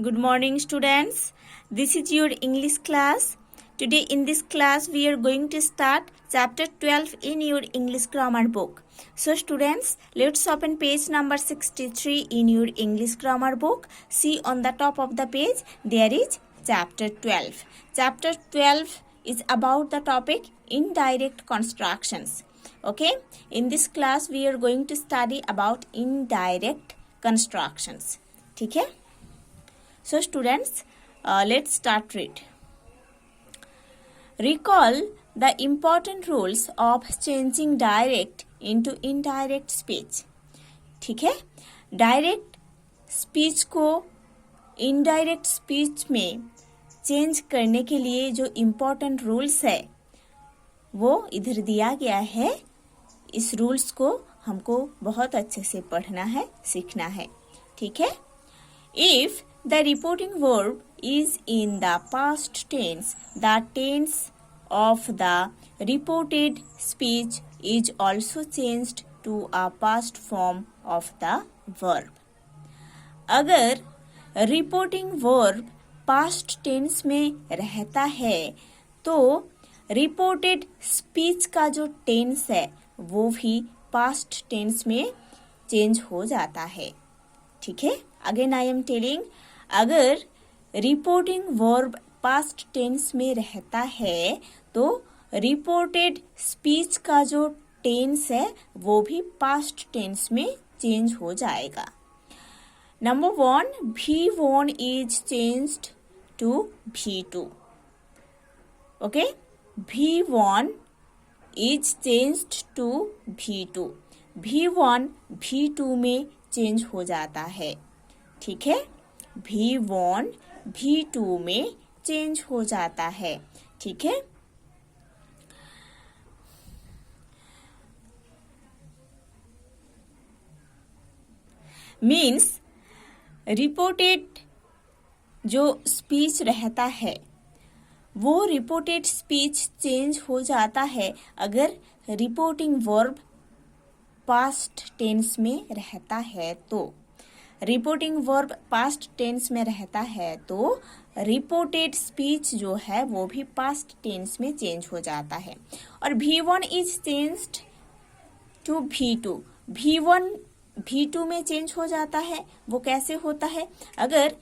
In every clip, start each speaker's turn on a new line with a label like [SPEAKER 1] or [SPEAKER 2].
[SPEAKER 1] Good morning, students. This is your English class. Today in this class we are going to start chapter 12 in your English grammar book. So students, let's open page number 63 in your English grammar book. See on the top of the page there is chapter 12. Chapter 12 is about the topic indirect constructions. Okay, in this class we are going to study about indirect constructions. ठीक है? So students, let's start read. Recall the important rules of changing direct into indirect speech. ठीक है? Direct speech को indirect speech में change करने के लिए जो इम्पोर्टेंट रूल्स है वो इधर दिया गया है. इस रूल्स को हमको बहुत अच्छे से पढ़ना है, सीखना है. ठीक है? If the reporting verb is in the past tense, the tense of the reported speech is also changed to a past form of the verb. अगर reporting verb past tense में रहता है तो reported speech का जो tense है वो भी past tense में चेंज हो जाता है. ठीक है? अगेन आई एम टेलिंग, अगर रिपोर्टिंग वर्ब पास्ट टेंस में रहता है तो रिपोर्टेड स्पीच का जो टेंस है वो भी पास्ट टेंस में चेंज हो जाएगा. Number 1, V1 is changed to V2. Okay, V1 is changed to V2. V1 V2 में चेंज हो जाता है. ठीक है? V1 V2 में चेंज हो जाता है. ठीक है? मीन्स रिपोर्टेड जो स्पीच रहता है वो रिपोर्टेड स्पीच चेंज हो जाता है अगर रिपोर्टिंग वर्ब पास्ट टेंस में रहता है तो. रिपोर्टिंग वर्ब पास्ट टेंस में रहता है तो रिपोर्टेड स्पीच जो है वो भी पास्ट टेंस में चेंज हो जाता है. और V1 is changed to V2. V1 V2 में चेंज हो जाता है. वो कैसे होता है? अगर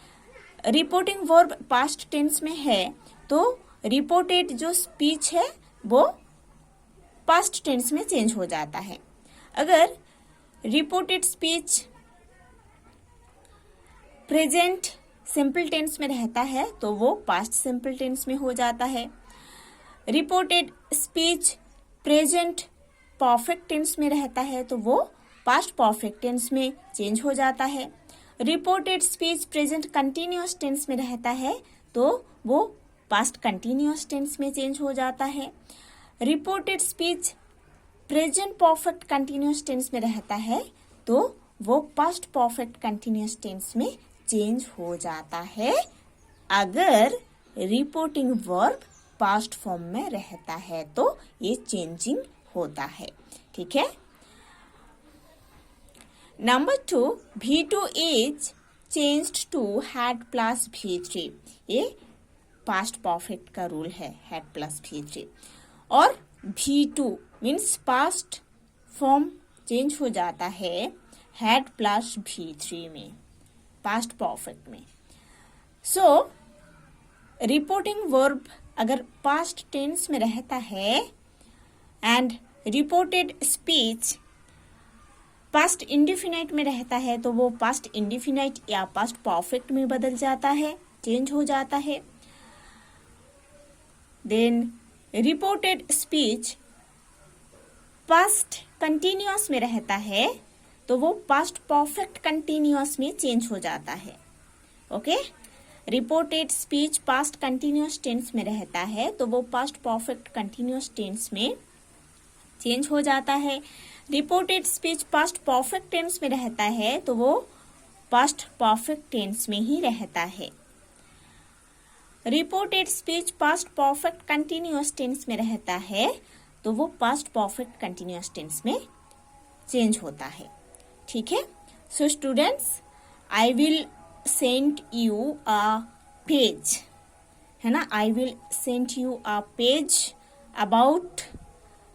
[SPEAKER 1] रिपोर्टिंग वर्ब पास्ट टेंस में है तो रिपोर्टेड जो स्पीच है वो पास्ट टेंस में चेंज हो जाता है. अगर reported speech present simple tense में रहता है तो वो पास्ट सिंपल टेंस में हो जाता है. Reported speech present perfect tense में रहता है तो वो पास्ट परफेक्ट टेंस में चेंज हो जाता है. Reported speech present continuous tense में रहता है तो वो पास्ट कंटिन्यूअस टेंस में चेंज हो जाता है. Reported speech present perfect continuous tense में रहता है तो वो पास्ट परफेक्ट कंटिन्यूअस टेंस में चेंज हो जाता है अगर रिपोर्टिंग वर्ब पास्ट फॉर्म में रहता है तो ये चेंजिंग होता है. ठीक है? Number 2, V2 is changed to had plus V3. ये पास्ट परफेक्ट का रूल है, हैड प्लस V3. और V2 means past form change हो जाता है हैड प्लस V3 में, पास्ट परफेक्ट में. सो रिपोर्टिंग वर्ब अगर पास्ट टेंस में रहता है and reported speech past indefinite में रहता है तो वो पास्ट इंडिफिनाइट या पास्ट परफेक्ट में बदल जाता है, चेंज हो जाता है. Then reported speech past continuous में रहता है तो वो पास्ट परफेक्ट कंटिन्यूअस में चेंज हो जाता है. Okay, reported speech past continuous tense में रहता है तो वो पास्ट परफेक्ट कंटिन्यूअस टेंस में चेंज हो जाता है. Reported speech past perfect tense में रहता है तो वो पास्ट परफेक्ट टेंस में ही रहता है. Reported speech past perfect continuous tense में रहता है तो वो पास्ट परफेक्ट कंटिन्यूअस टेंस में चेंज होता है. ठीक है? So students, I will send you a page, है ना, I will send you a page about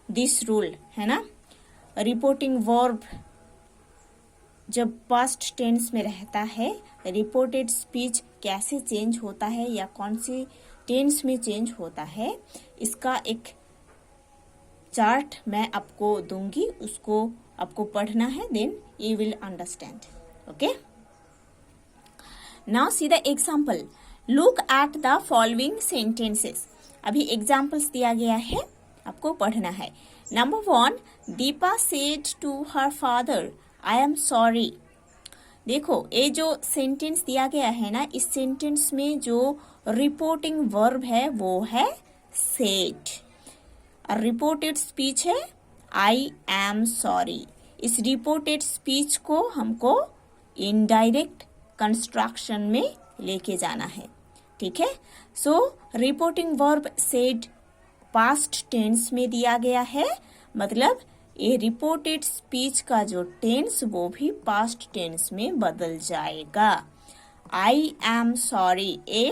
[SPEAKER 1] this rule, है ना। रिपोर्टिंग वर्ब जब पास्ट टेंस में रहता है, रिपोर्टेड स्पीच कैसे चेंज होता है या कौन सी टेंस में चेंज होता है, इसका एक चार्ट मैं आपको दूंगी, उसको आपको पढ़ना है, then you will understand. Okay, now see the example, look at the following sentences. अभी एग्जाम्पल्स दिया गया है, आपको पढ़ना है। Number 1, Deepa said to her father I am sorry. देखो, ये जो सेंटेंस दिया गया है ना, इस सेंटेंस में जो रिपोर्टिंग वर्ब है वो है सेड, और रिपोर्टेड स्पीच है आई एम सॉरी। इस रिपोर्टेड स्पीच को हमको इनडायरेक्ट कंस्ट्रक्शन में लेके जाना है, ठीक है। So reporting verb said past tense में दिया गया है, मतलब ये रिपोर्टेड स्पीच का जो टेंस वो भी पास्ट टेंस में बदल जाएगा। I am sorry a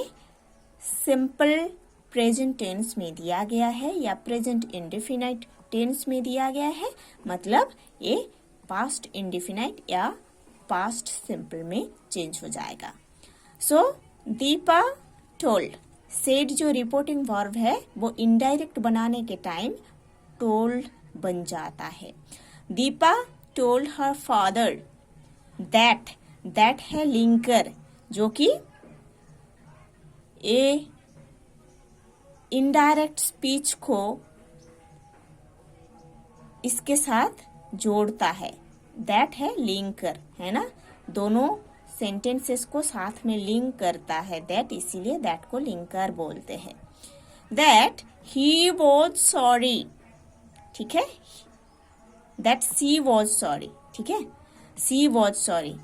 [SPEAKER 1] simple present tense में दिया गया है या प्रेजेंट इंडेफिनाइट टेंस में दिया गया है, मतलब ये पास्ट इंडेफिनाइट या पास्ट सिंपल में चेंज हो जाएगा। सो दीपा टोल्ड, सेड जो रिपोर्टिंग वर्ब है वो इनडायरेक्ट बनाने के टाइम टोल्ड बन जाता है। Deepa told her father that, that है लिंकर जो कि ए इनडायरेक्ट स्पीच को इसके साथ जोड़ता है, दैट है लिंकर, है ना, दोनों सेंटेंसेस को साथ में लिंक करता है दैट, इसीलिए दैट को लिंकर बोलते हैं। दैट ही वॉज सॉरी, ठीक है, दैट सी वॉज सॉरी, ठीक है, सी वॉज सॉरी।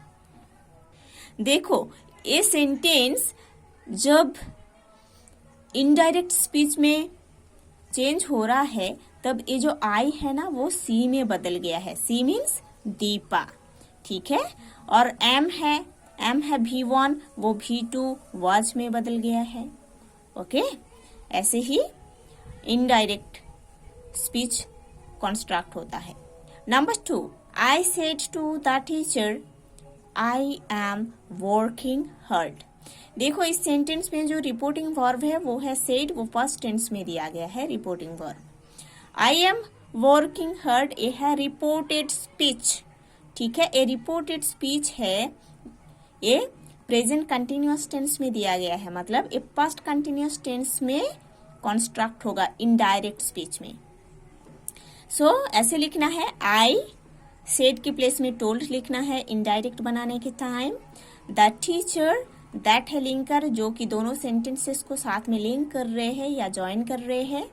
[SPEAKER 1] देखो, ये सेंटेंस जब इनडायरेक्ट स्पीच में चेंज हो रहा है तब ये जो आई है ना वो सी में बदल गया है, सी मीन्स दीपा, ठीक है, और एम है V1, वो V2 वाज में बदल गया है। ओके, ऐसे ही इनडायरेक्ट स्पीच कंस्ट्रक्ट होता है। Number 2, I said to the teacher I am working hard. देखो, इस सेंटेंस में जो रिपोर्टिंग वर्ब है वो है सेड, वो फर्स्ट टेंस में दिया गया है reporting verb. I am working hard ये है रिपोर्टेड स्पीच, ठीक है, ये रिपोर्टेड स्पीच है, ये प्रेजेंट कंटिन्यूअस टेंस में दिया गया है, मतलब ये पास्ट कंटिन्यूअस टेंस में कंस्ट्रक्ट होगा इनडायरेक्ट स्पीच में। सो ऐसे लिखना है, आई सेड के प्लेस में टोल्ड लिखना है इनडायरेक्ट बनाने के टाइम। द टीचर, दैट है लिंकर जो कि दोनों सेंटेंसेस को साथ में लिंक कर रहे हैं या ज्वाइन कर रहे हैं।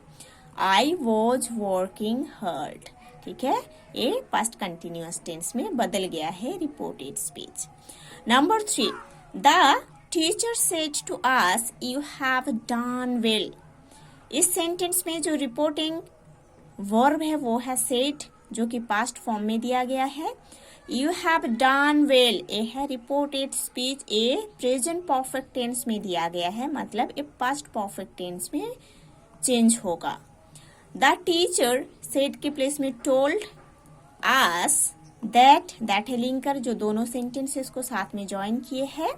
[SPEAKER 1] आई वॉज वर्किंग हार्ड, ठीक है, ये पास्ट कंटिन्यूअस टेंस में बदल गया है reported speech. Number 3, the teacher said to us you have done well. इस सेंटेंस में जो रिपोर्टिंग वर्ब है वो है सेड जो कि पास्ट फॉर्म में दिया गया है। यू हैव डन वेल ये है रिपोर्टेड स्पीच, ये प्रेजेंट परफेक्ट टेंस में दिया गया है, मतलब ये पास्ट परफेक्ट टेंस में चेंज होगा। द टीचर सेड के प्लेस में टोल्ड अस दैट, दैट है लिंकर जो दोनों सेंटेंसेस को साथ में ज्वाइन किए हैं।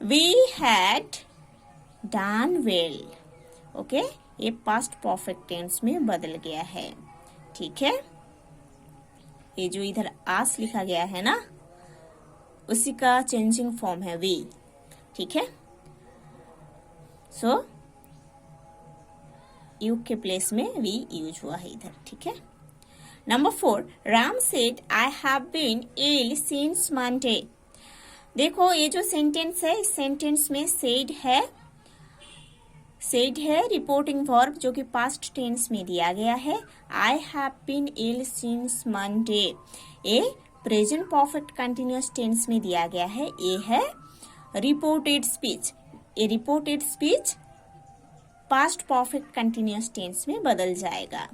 [SPEAKER 1] We had done well, okay, ये पास्ट परफेक्ट टेंस में बदल गया है, ठीक है। ये जो इधर आस लिखा गया है ना उसी का चेंजिंग फॉर्म है वी, ठीक है। सो यू के प्लेस में वी यूज हुआ है इधर, ठीक है। Number 4, Ram said I have been ill since Monday. देखो, ये जो सेंटेंस है इस सेंटेंस में सेड है रिपोर्टिंग वर्ब जो कि पास्ट टेंस में दिया गया है। I have been ill since Monday ये प्रेजेंट परफेक्ट कंटिन्यूअस टेंस में दिया गया है, ये है रिपोर्टेड स्पीच। ये reported speech past perfect continuous tense में बदल जाएगा।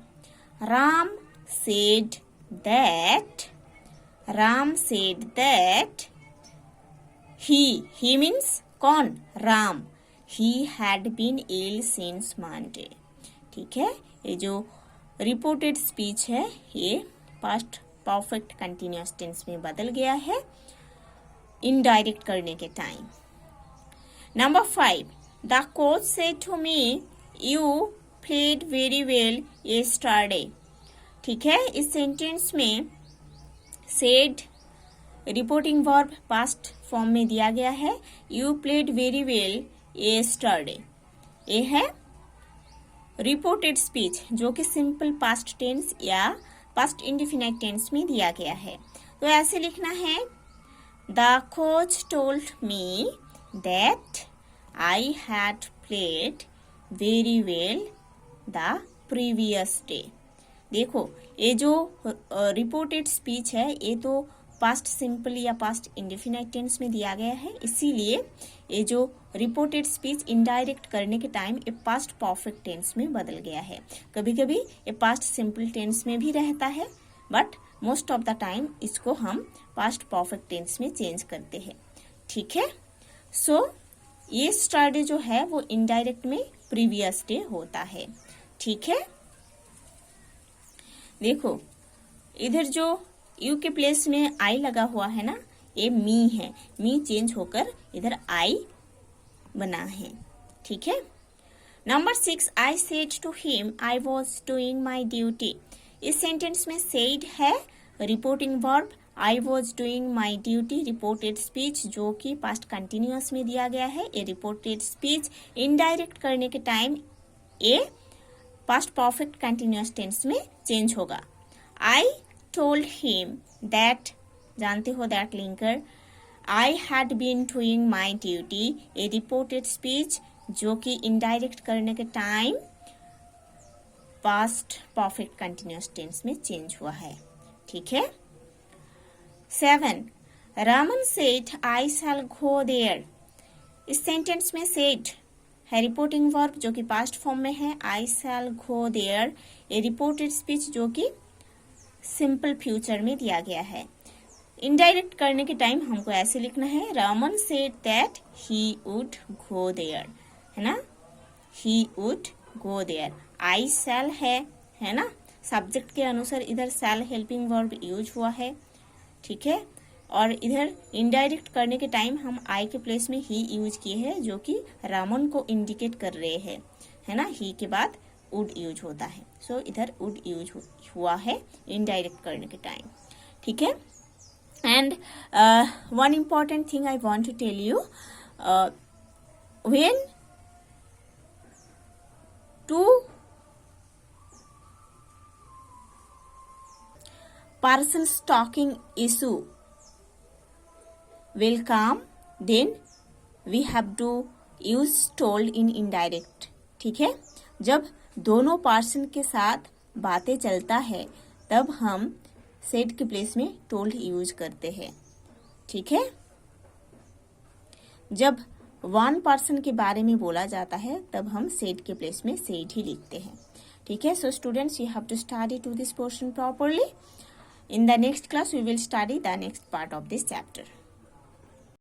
[SPEAKER 1] Ram said that he means कौन? Ram. He had been ill since Monday. ठीक है, ये जो रिपोर्टेड स्पीच है ये पास्ट परफेक्ट कंटिन्यूअस टेंस में बदल गया है इनडायरेक्ट करने के time. Number 5, the coach said to me you played very well yesterday. ठीक है, इस सेंटेंस में said reporting verb past form में दिया गया है। You played very well yesterday, ये है रिपोर्टेड स्पीच जो कि सिंपल पास्ट टेंस या पास्ट इंडेफिनाइट टेंस में दिया गया है। तो ऐसे लिखना है, the coach told me that I had played very well the previous day. देखो, ये जो रिपोर्टेड स्पीच है ये तो पास्ट सिंपल या पास्ट इंडेफिनाइट टेंस में दिया गया है, इसीलिए ये जो रिपोर्टेड स्पीच इनडायरेक्ट करने के टाइम ये पास्ट परफेक्ट टेंस में बदल गया है। कभी कभी ये पास्ट सिंपल टेंस में भी रहता है, but most of the time इसको हम पास्ट परफेक्ट टेंस में चेंज करते हैं। ठीक है, सो ये स्टरडे जो है वो इनडायरेक्ट में प्रीवियस डे होता है। ठीक है, देखो इधर जो यू के प्लेस में आई लगा हुआ है ना, ये मी है, मी चेंज होकर इधर आई बना है। ठीक है, number 6, I said to him I was doing my duty. इस सेंटेंस में सेड है reporting verb, I was doing my duty reported speech जो कि पास्ट कंटिन्यूअस में दिया गया है। ये रिपोर्टेड स्पीच इनडायरेक्ट करने के टाइम ये पास्ट परफेक्ट कंटिन्यूअस टेंस में चेंज होगा। आई टोल्ड हिम दैट, जानते हो that linker, I had been doing my duty, a reported speech जो कि इनडायरेक्ट करने के time past perfect continuous tense में चेंज हुआ है। ठीक है, 7, Raman said I shall go there. इस सेंटेंस में सेड है रिपोर्टिंग वर्ब जो कि पास्ट फॉर्म में है। I shall go there a reported speech जो कि सिंपल फ्यूचर में दिया गया है। इनडायरेक्ट करने के टाइम हमको ऐसे लिखना है, Raman said that he would go there, है ना, ही वुड गो देयर। आई शैल है ना, सब्जेक्ट के अनुसार इधर शैल हेल्पिंग वर्ब यूज हुआ है। ठीक है, और इधर इनडायरेक्ट करने के टाइम हम आई के प्लेस में ही यूज किए हैं जो कि रामन को इंडिकेट कर रहे हैं, है ना, ही के बाद वुड यूज होता है। सो इधर वुड यूज हुआ है इनडायरेक्ट करने के टाइम। ठीक है, and one important thing I want to tell you, when two persons talking issue will come, then we have to use told in indirect। ठीक है, जब दोनों पर्सन के साथ बातें चलता है तब हम सेड के प्लेस में टोल्ड यूज करते हैं। ठीक है, जब वन पर्सन के बारे में बोला जाता है तब हम सेड के प्लेस में सेड ही लिखते हैं। ठीक है, so students you have to study to this portion properly. In the next class we will study the next part of this chapter.